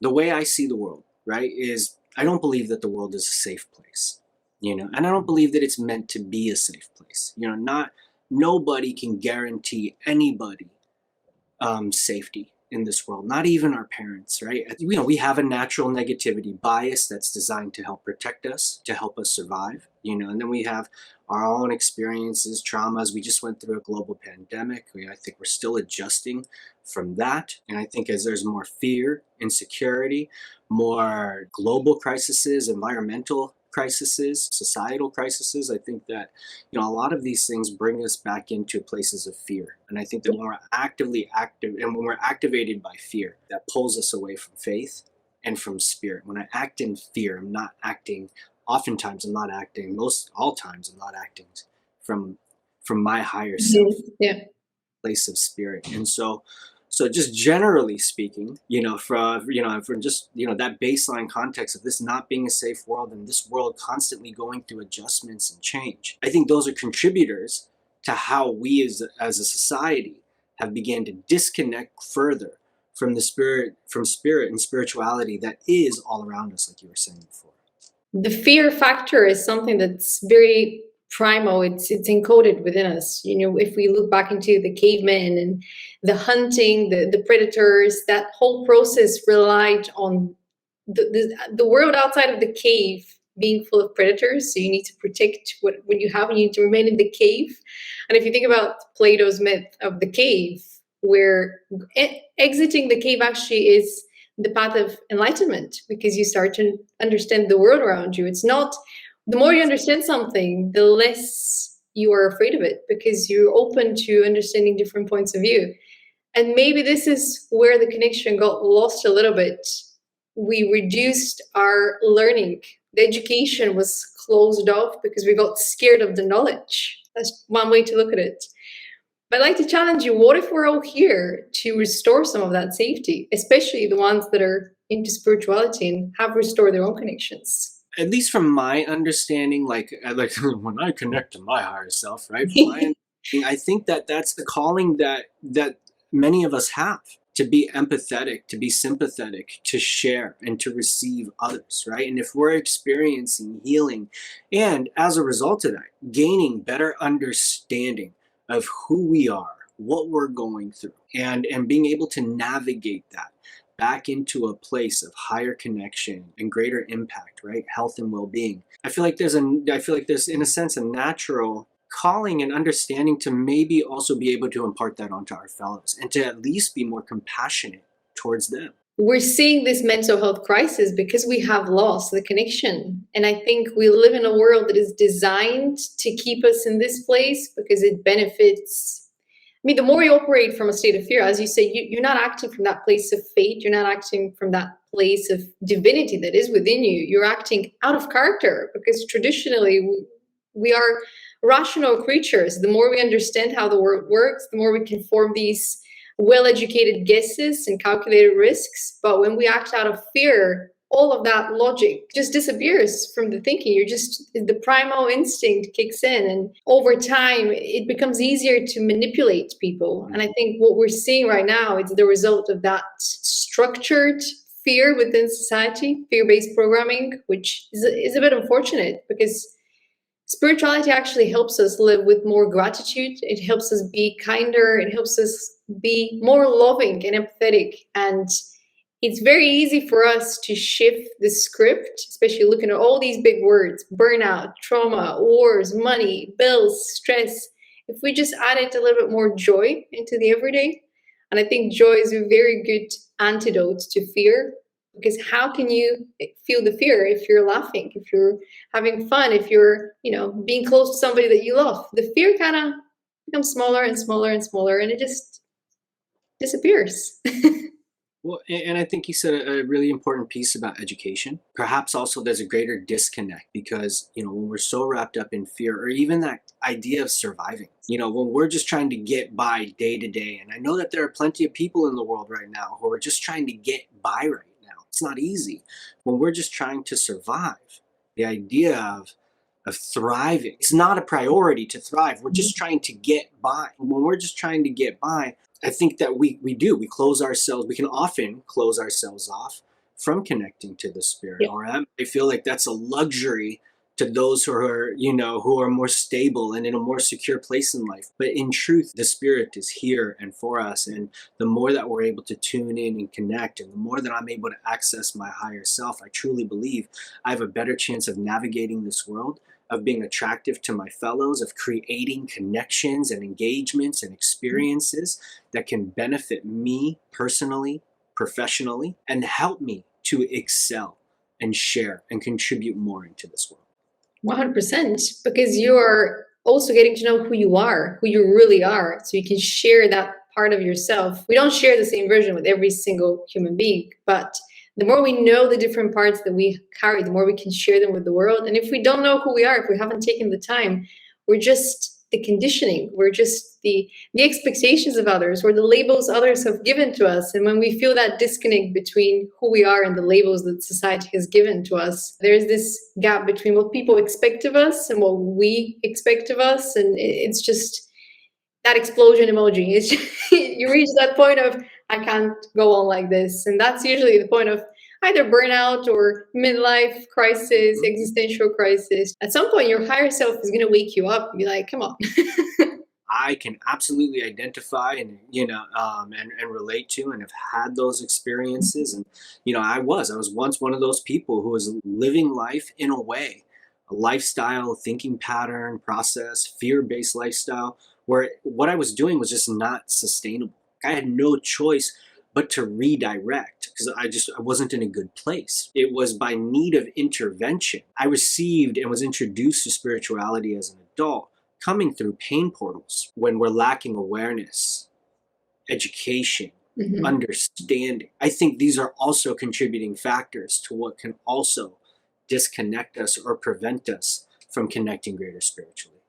The way I see the world, right, is I don't believe that the world is a safe place, and I don't believe that it's meant to be a safe place. Not nobody can guarantee anybody safety in this world, not even our parents, right? We have a natural negativity bias that's designed to help protect us, to help us survive, and then we have our own experiences, traumas. We just went through a global pandemic. I think we're still adjusting from that. And I think as there's more fear, insecurity, more global crises, environmental crises, societal crises, I think that a lot of these things bring us back into places of fear. And I think that when we're actively active and when we're activated by fear, that pulls us away from faith and from spirit. When I act in fear, oftentimes I'm not acting, all times I'm not acting from my higher self, Yeah. place of spirit. And so just generally speaking, for just, that baseline context of this not being a safe world and this world constantly going through adjustments and change, I think those are contributors to how we as a society have began to disconnect further from spirit and spirituality that is all around us, like you were saying before. The fear factor is something that's very primal. It's encoded within us. If we look back into the cavemen and the hunting, the predators, that whole process relied on the world outside of the cave being full of predators. So you need to protect what you have, and you need to remain in the cave. And if you think about Plato's myth of the cave, where exiting the cave actually is the path of enlightenment, because you start to understand the world around you. It's not, the more you understand something, the less you are afraid of it, because you're open to understanding different points of view. And maybe this is where the connection got lost a little bit. We reduced our learning. The education was closed off because we got scared of the knowledge. That's one way to look at it. But I'd like to challenge you, what if we're all here to restore some of that safety, especially the ones that are into spirituality and have restored their own connections? At least from my understanding, like when I connect to my higher self, right? I think that that's the calling that many of us have, to be empathetic, to be sympathetic, to share and to receive others, right? And if we're experiencing healing and as a result of that, gaining better understanding of who we are, what we're going through, and being able to navigate that back into a place of higher connection and greater impact, right? Health and well-being. I feel like there's in a sense a natural calling and understanding to maybe also be able to impart that onto our fellows and to at least be more compassionate towards them. We're seeing this mental health crisis because we have lost the connection. And I think we live in a world that is designed to keep us in this place because it benefits. I mean, the more you operate from a state of fear, as you say, you're not acting from that place of faith. You're not acting from that place of divinity that is within you. You're acting out of character, because traditionally we are rational creatures. The more we understand how the world works, the more we can form these well-educated guesses and calculated risks. But when we act out of fear, all of that logic just disappears from the thinking. The primal instinct kicks in, and over time it becomes easier to manipulate people. And I think what we're seeing right now is the result of that structured fear within society, fear-based programming, which is a bit unfortunate, because spirituality actually helps us live with more gratitude. It helps us be kinder. It helps us be more loving and empathetic. And it's very easy for us to shift the script, especially looking at all these big words: burnout, trauma, wars, money, bills, stress. If we just added a little bit more joy into the everyday. And I think joy is a very good antidote to fear. Because how can you feel the fear if you're laughing, if you're having fun, if you're, being close to somebody that you love? The fear kind of becomes smaller and smaller and smaller, and it just disappears. Well, and I think you said a really important piece about education. Perhaps also there's a greater disconnect because, when we're so wrapped up in fear, or even that idea of surviving, when we're just trying to get by day to day. And I know that there are plenty of people in the world right now who are just trying to get by right now. It's not easy. When we're just trying to survive, the idea of thriving, it's not a priority to thrive. We're just trying to get by. When we're just trying to get by, I think that we can often close ourselves off from connecting to the spirit, Yeah. or I feel like that's a luxury to those who are, who are more stable and in a more secure place in life. But in truth, the spirit is here and for us. And the more that we're able to tune in and connect, and the more that I'm able to access my higher self, I truly believe I have a better chance of navigating this world, of being attractive to my fellows, of creating connections and engagements and experiences that can benefit me personally, professionally, and help me to excel and share and contribute more into this world. 100%, because you're also getting to know who you are, who you really are, so you can share that part of yourself. We don't share the same version with every single human being, but the more we know the different parts that we carry, the more we can share them with the world. And if we don't know who we are, if we haven't taken the time, we're just the conditioning, we're just the expectations of others, or the labels others have given to us. And when we feel that disconnect between who we are and the labels that society has given to us, there's this gap between what people expect of us and what we expect of us. And it's just that explosion emoji. It's just, you reach that point of, I can't go on like this. And that's usually the point of either burnout or midlife crisis, existential crisis. At some point, your higher self is going to wake you up and be like, come on. I can absolutely identify and and relate to, and have had those experiences. And I was once one of those people who was living life in a way, a lifestyle, thinking pattern, process, fear-based lifestyle, where what I was doing was just not sustainable. I had no choice but to redirect, because I wasn't in a good place. It was by need of intervention. I received and was introduced to spirituality as an adult, coming through pain portals when we're lacking awareness, education, understanding. I think these are also contributing factors to what can also disconnect us or prevent us from connecting greater spiritually.